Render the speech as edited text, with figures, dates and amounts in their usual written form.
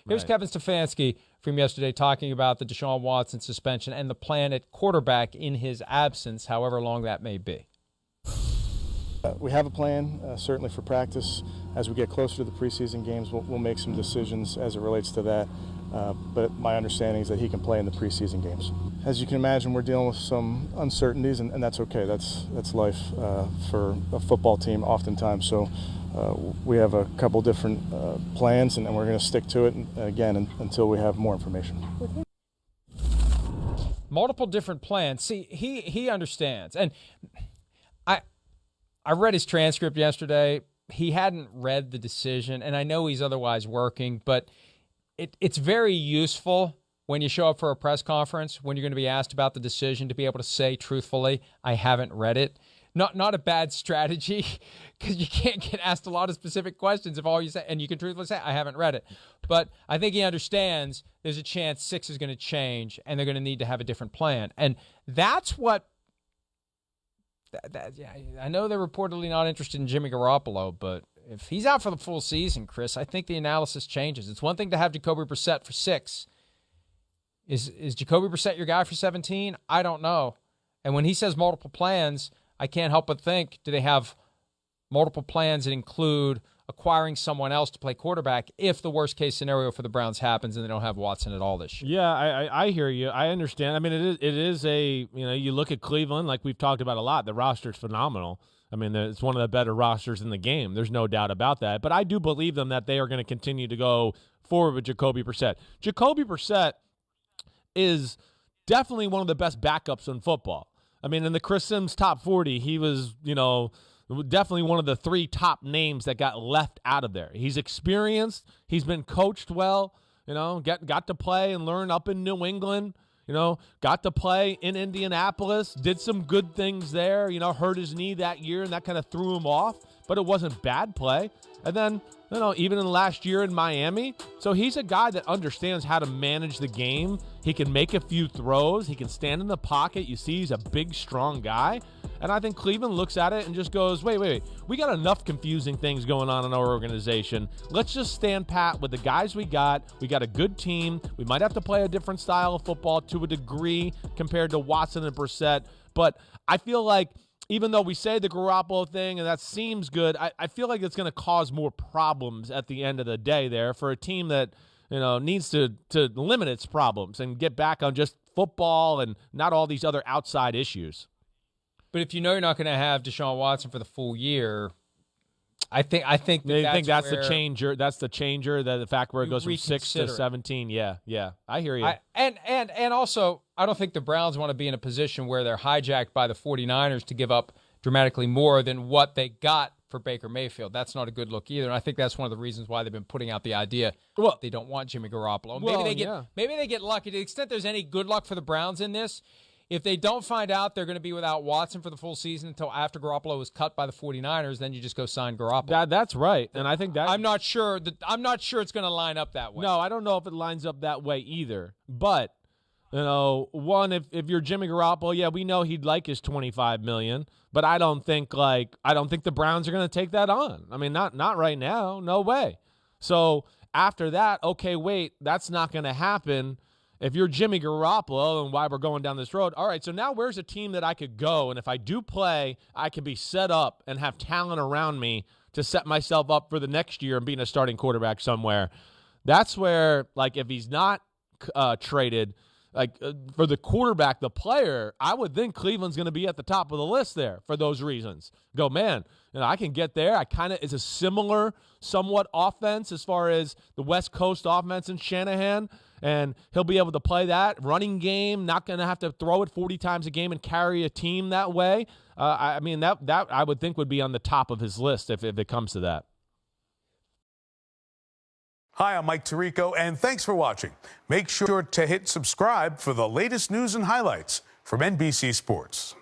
Here's Kevin Stefanski from yesterday talking about the Deshaun Watson suspension and the plan at quarterback in his absence, however long that may be. We have a plan, certainly for practice. As we get closer to the preseason games, we'll make some decisions as it relates to that. But my understanding is that he can play in the preseason games. As you can imagine, we're dealing with some uncertainties, and that's okay. That's life for a football team oftentimes. So we have a couple different plans, and we're going to stick to it, again, until we have more information. Multiple different plans. See, he understands. And I read his transcript yesterday. He hadn't read the decision, and I know he's otherwise working, but it's very useful when you show up for a press conference, when you're going to be asked about the decision, to be able to say truthfully, I haven't read it. Not a bad strategy, because you can't get asked a lot of specific questions if all you say, and you can truthfully say, I haven't read it. But I think he understands there's a chance 6 is going to change, and they're going to need to have a different plan. And that's what yeah, I know they're reportedly not interested in Jimmy Garoppolo, but if he's out for the full season, Chris, I think the analysis changes. It's one thing to have Jacoby Brissett for 6. Is Jacoby Brissett your guy for 17? I don't know. And when he says multiple plans, I can't help but think, do they have multiple plans that include acquiring someone else to play quarterback if the worst-case scenario for the Browns happens and they don't have Watson at all this year? Yeah, I hear you. I understand. I mean, it is a, you look at Cleveland, like we've talked about a lot, the roster's phenomenal. I mean, it's one of the better rosters in the game. There's no doubt about that. But I do believe them that they are going to continue to go forward with Jacoby Brissett. Jacoby Brissett is definitely one of the best backups in football. I mean, in the Chris Simms top 40, he was, definitely one of the 3 top names that got left out of there. He's experienced. He's been coached well. Got to play and learn up in New England. Got to play in Indianapolis. Did some good things there. Hurt his knee that year, and that kind of threw him off. But it wasn't bad play. And then, even in the last year in Miami. So he's a guy that understands how to manage the game. He can make a few throws. He can stand in the pocket. You see he's a big, strong guy. And I think Cleveland looks at it and just goes, wait. We got enough confusing things going on in our organization. Let's just stand pat with the guys we got. We got a good team. We might have to play a different style of football to a degree compared to Watson and Brissett. But I feel like even though we say the Garoppolo thing and that seems good, I feel like it's going to cause more problems at the end of the day there for a team that needs to limit its problems and get back on just football and not all these other outside issues. But if you're not going to have Deshaun Watson for the full year, I think that's the changer. That's the changer. The fact where it goes from 6 to 17. Yeah. I hear you. And also, I don't think the Browns want to be in a position where they're hijacked by the 49ers to give up dramatically more than what they got for Baker Mayfield. That's not a good look either. And I think that's one of the reasons why they've been putting out the idea they don't want Jimmy Garoppolo. Maybe they get lucky. To the extent there's any good luck for the Browns in this, if they don't find out they're going to be without Watson for the full season until after Garoppolo was cut by the 49ers, then you just go sign Garoppolo. That's right. And I think that I'm not sure it's going to line up that way. No, I don't know if it lines up that way either. But, one, if you're Jimmy Garoppolo, we know he'd like his $25 million, but I don't think the Browns are going to take that on. I mean, not right now. No way. So after that, okay, wait, that's not going to happen. If you're Jimmy Garoppolo and why we're going down this road, all right, so now where's a team that I could go, and if I do play, I could be set up and have talent around me to set myself up for the next year and being a starting quarterback somewhere. That's where, if he's not traded, for the quarterback, the player, I would think Cleveland's going to be at the top of the list there for those reasons. Go, man, I can get there. It's a similar, somewhat offense as far as the West Coast offense in Shanahan. And he'll be able to play that running game, not going to have to throw it 40 times a game and carry a team that way. That I would think would be on the top of his list if it comes to that. Hi, I'm Mike Tirico, and thanks for watching. Make sure to hit subscribe for the latest news and highlights from NBC Sports.